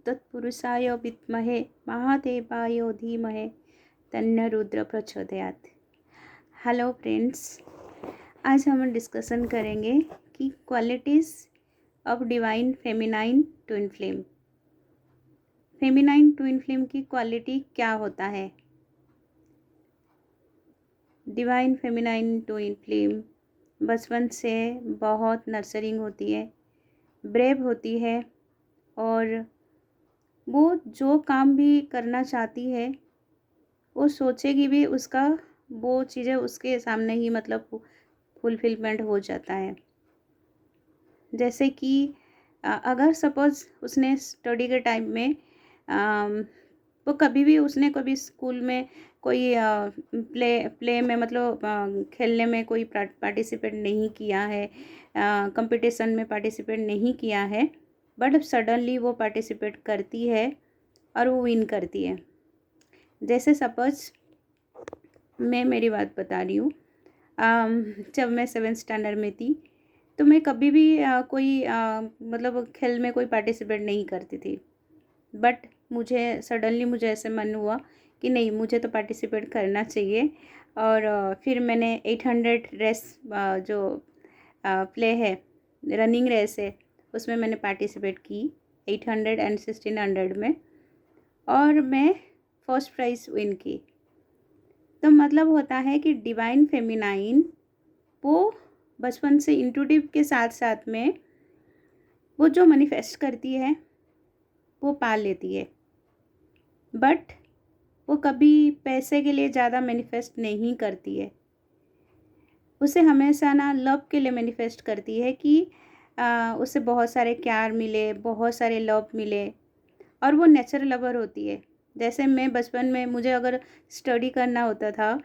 तत्पुरुषाय विद्महे महादेवाय धीमहि तन्नो रुद्र प्रचोदयात्। हेलो फ्रेंड्स, आज हम डिस्कशन करेंगे कि qualities of divine feminine twin flame. Feminine twin flame की क्वालिटी क्या होता है? डिवाइन फेमिनाइन ट्विन फ्लेम बचपन से बहुत नर्चरिंग होती है, ब्रेव होती है और वो जो काम भी करना चाहती है वो सोचेगी भी उसका वो चीज़ें उसके सामने ही मतलब फुलफिलमेंट हो जाता है। जैसे कि अगर सपोज़ उसने स्टडी के टाइम में वो कभी स्कूल में कोई प्ले में मतलब खेलने में कोई पार्टिसिपेट नहीं किया है, कंपटीशन में पार्टिसिपेट नहीं किया है, बट सडनली वो पार्टिसिपेट करती है और वो विन करती है। जैसे सपोज मैं मेरी बात बता रही हूँ, जब मैं 7th स्टैंडर्ड में थी तो मैं कभी भी कोई मतलब खेल में कोई पार्टिसिपेट नहीं करती थी, बट मुझे ऐसे मन हुआ कि नहीं, मुझे तो पार्टिसिपेट करना चाहिए। और फिर मैंने 800 रेस जो प्ले है, रनिंग रेस है, उसमें मैंने पार्टिसिपेट की 800 एंड 1600 में, और मैं फर्स्ट प्राइज़ विन की। तो मतलब होता है कि डिवाइन फेमिनाइन वो बचपन से इंट्यूटिव के साथ साथ में वो जो मैनिफेस्ट करती है वो पा लेती है, बट वो कभी पैसे के लिए ज़्यादा मैनिफेस्ट नहीं करती है। उसे हमेशा ना लव के लिए मैनिफेस्ट करती है कि उसे बहुत सारे प्यार मिले, बहुत सारे लव मिले, और वो नेचर लवर होती है। जैसे मैं बचपन में मुझे अगर स्टडी करना होता था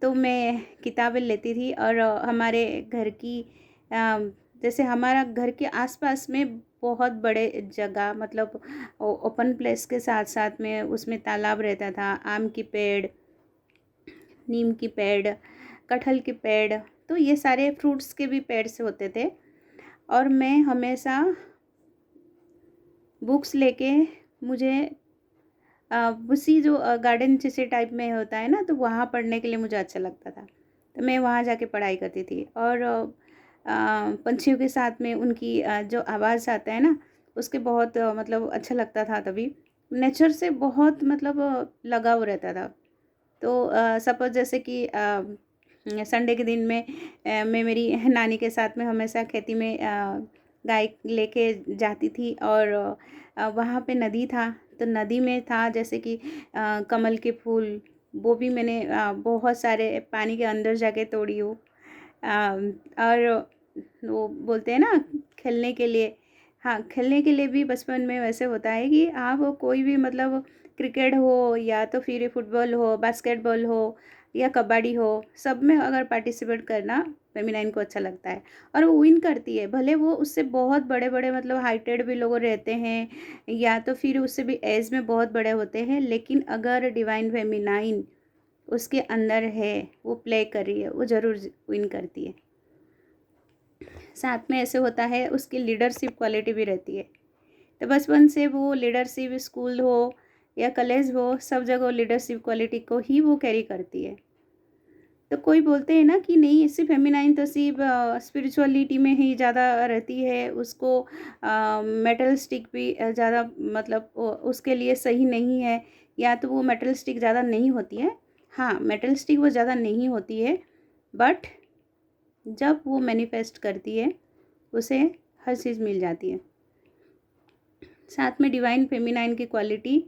तो मैं किताबें लेती थी, और हमारे घर की जैसे हमारा घर के आसपास में बहुत बड़े जगह मतलब ओपन प्लेस के साथ साथ में उसमें तालाब रहता था, आम की पेड़, नीम की पेड़, कटहल के पेड़, तो ये सारे फ्रूट्स के भी पेड़ से होते थे। और मैं हमेशा बुक्स लेके मुझे उसी जो गार्डन जैसे टाइप में होता है ना, तो वहाँ पढ़ने के लिए मुझे अच्छा लगता था, तो मैं वहाँ जाके पढ़ाई करती थी। और पंछियों के साथ में उनकी जो आवाज़ आता है ना, उसके बहुत मतलब अच्छा लगता था। तभी नेचर से बहुत मतलब लगाव रहता था। तो सपोज़ जैसे कि संडे के दिन में मैं मेरी नानी के साथ में हमेशा खेती में गाय लेके जाती थी, और वहाँ पे नदी था, तो नदी में था जैसे कि कमल के फूल, वो भी मैंने बहुत सारे पानी के अंदर जाके तोड़ी हूँ। और वो बोलते हैं ना खेलने के लिए, हाँ, खेलने के लिए भी बचपन में वैसे होता है कि आप कोई भी मतलब क्रिकेट हो या तो फिर फुटबॉल हो, बास्केटबॉल हो या कबड्डी हो, सब में अगर पार्टिसिपेट करना फेमिनाइन को अच्छा लगता है, और वो विन करती है। भले वो उससे बहुत बड़े बड़े मतलब हाइटेड भी लोग रहते हैं, या तो फिर उससे भी एज में बहुत बड़े होते हैं, लेकिन अगर डिवाइन फेमिनाइन उसके अंदर है, वो प्ले कर रही है, वो ज़रूर विन करती है। साथ में ऐसे होता है उसकी लीडरशिप क्वालिटी भी रहती है, तो बचपन से वो लीडरशिप, स्कूल हो या कॉलेज हो, सब जगह लीडरशिप क्वालिटी को ही वो कैरी करती है। तो कोई बोलते हैं ना कि नहीं, सिर्फ फेमिनाइन तो सिर्फ स्पिरिचुअलिटी में ही ज़्यादा रहती है, उसको मेटलिस्टिक भी ज़्यादा मतलब उसके लिए सही नहीं है, या तो वो मेटलिस्टिक ज़्यादा नहीं होती है। हाँ, मेटलिस्टिक वो ज़्यादा नहीं होती है, बट जब वो मैनिफेस्ट करती है उसे हर चीज़ मिल जाती है। साथ में डिवाइन फेमिनाइन की क्वालिटी,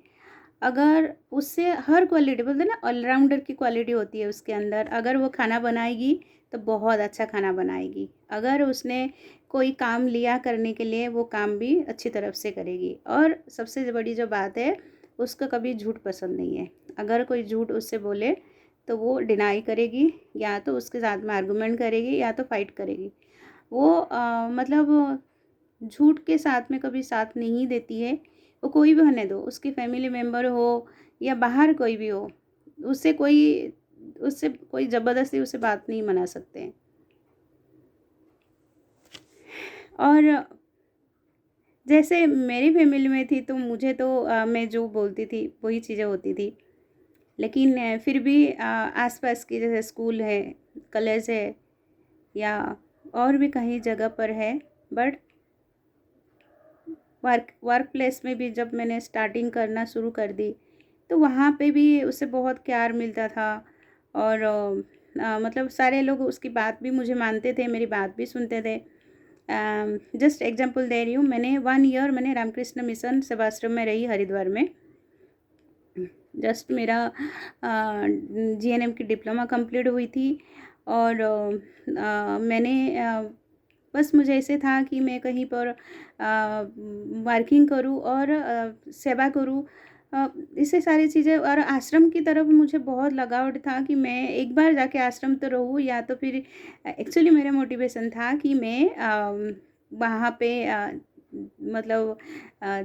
अगर उससे हर क्वालिटी बोलते हैं ना, ऑलराउंडर की क्वालिटी होती है उसके अंदर। अगर वो खाना बनाएगी तो बहुत अच्छा खाना बनाएगी, अगर उसने कोई काम लिया करने के लिए वो काम भी अच्छी तरफ से करेगी। और सबसे बड़ी जो बात है, उसको कभी झूठ पसंद नहीं है। अगर कोई झूठ उससे बोले तो वो डिनाई करेगी, या तो उसके साथ में आर्गूमेंट करेगी, या तो फाइट करेगी। वो मतलब झूठ के साथ में कभी साथ नहीं देती है। वो कोई भी होने दो, उसकी फैमिली मेम्बर हो या बाहर कोई भी हो, उससे कोई ज़बरदस्ती उसे बात नहीं मना सकते हैं। और जैसे मेरी फैमिली में थी तो मुझे तो मैं जो बोलती थी वही चीज़ें होती थी। लेकिन फिर भी आस-पास की जैसे स्कूल है, कॉलेज है या और भी कहीं जगह पर है, बट वर्क वर्क प्लेस में भी जब मैंने स्टार्टिंग करना शुरू कर दी, तो वहाँ पे भी उससे बहुत प्यार मिलता था। और मतलब सारे लोग उसकी बात भी मुझे मानते थे, मेरी बात भी सुनते थे। जस्ट एग्जांपल दे रही हूँ, मैंने 1 ईयर मैंने रामकृष्ण मिशन सेवाश्रम में रही हरिद्वार में। जस्ट मेरा जीएनएम की डिप्लोमा कंप्लीट हुई थी और मैंने बस मुझे ऐसे था कि मैं कहीं पर वर्किंग करूं और सेवा करूं। इससे सारी चीज़ें और आश्रम की तरफ मुझे बहुत लगाव था कि मैं एक बार जाके आश्रम तो रहूं, या तो फिर एक्चुअली मेरा मोटिवेशन था कि मैं वहाँ पे मतलब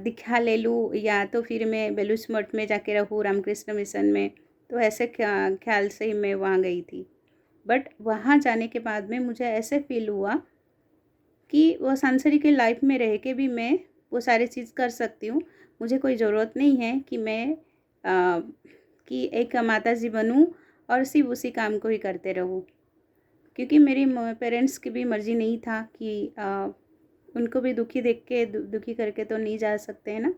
दीक्षा ले लूँ, या तो फिर मैं बेलूस मठ में जाके रहूँ रामकृष्ण मिशन में। तो ऐसे ख्याल से ही मैं वहाँ गई थी। बट वहाँ जाने के बाद में मुझे ऐसे फ़ील हुआ कि वो सांसारिक लाइफ में रह के भी मैं वो सारी चीज़ कर सकती हूँ। मुझे कोई ज़रूरत नहीं है कि मैं कि एक माताजी बनूँ और सिर्फ़ उसी काम को ही करते रहूँ। क्योंकि मेरी पेरेंट्स की भी मर्ज़ी नहीं था कि उनको भी दुखी देख के दुखी करके तो नहीं जा सकते हैं ना।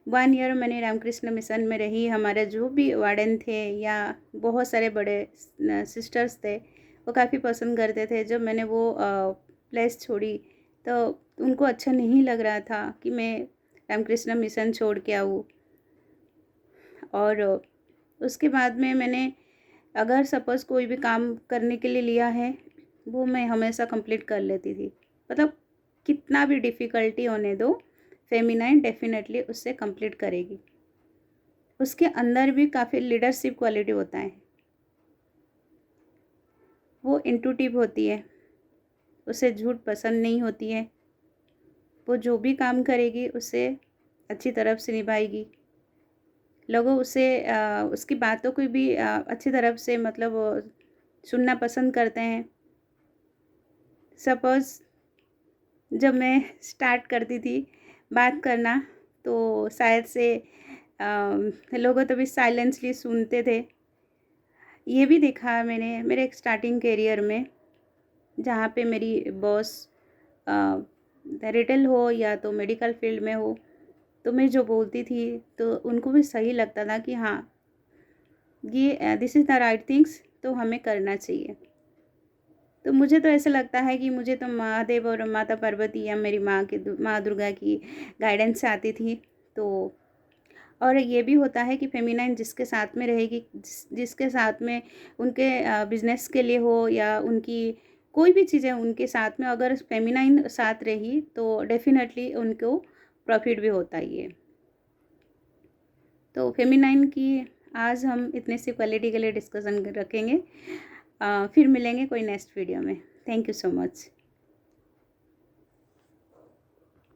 1 ईयर मैंने रामकृष्ण मिशन में रही। हमारे जो भी वार्डन थे या बहुत सारे बड़े सिस्टर्स थे, वो काफ़ी पसंद करते थे। जब मैंने वो प्लेस छोड़ी तो उनको अच्छा नहीं लग रहा था कि मैं रामकृष्ण मिशन छोड़ के आऊँ। और उसके बाद में मैंने अगर सपोज़ कोई भी काम करने के लिए लिया है, वो मैं हमेशा कंप्लीट कर लेती थी। मतलब कितना भी डिफ़िकल्टी होने दो, फ़ेमिनाइन डेफ़िनेटली उससे कंप्लीट करेगी। उसके अंदर भी काफ़ी लीडरशिप क्वालिटी होता है। वो इंट्यूटिव होती है, उसे झूठ पसंद नहीं होती है। वो जो भी काम करेगी उसे अच्छी तरह से निभाएगी। लोगों उसे उसकी बातों को भी अच्छी तरह से मतलब सुनना पसंद करते हैं। सपोज़ जब मैं स्टार्ट करती थी बात करना, तो शायद से लोग तभी साइलेंसली सुनते थे। ये भी देखा मैंने मेरे एक स्टार्टिंग करियर में, जहाँ पे मेरी बॉस रिटेल हो या तो मेडिकल फील्ड में हो, तो मैं जो बोलती थी तो उनको भी सही लगता था कि हाँ, ये this is the right things, तो हमें करना चाहिए। तो मुझे तो ऐसा लगता है कि मुझे तो महादेव और माता पार्वती या मेरी माँ दुर्गा की गाइडेंस से आती थी। तो और ये भी होता है कि फेमिनाइन जिसके साथ में रहेगी, जिसके साथ में उनके बिजनेस के लिए हो या उनकी कोई भी चीज़ें उनके साथ में अगर फेमिनाइन साथ रही तो डेफिनेटली उनको प्रॉफिट भी होता ही है। तो फेमिनाइन की आज हम इतने सी क्वालिटी के लिए डिस्कशन रखेंगे। फिर मिलेंगे कोई नेक्स्ट वीडियो में। Thank you so much.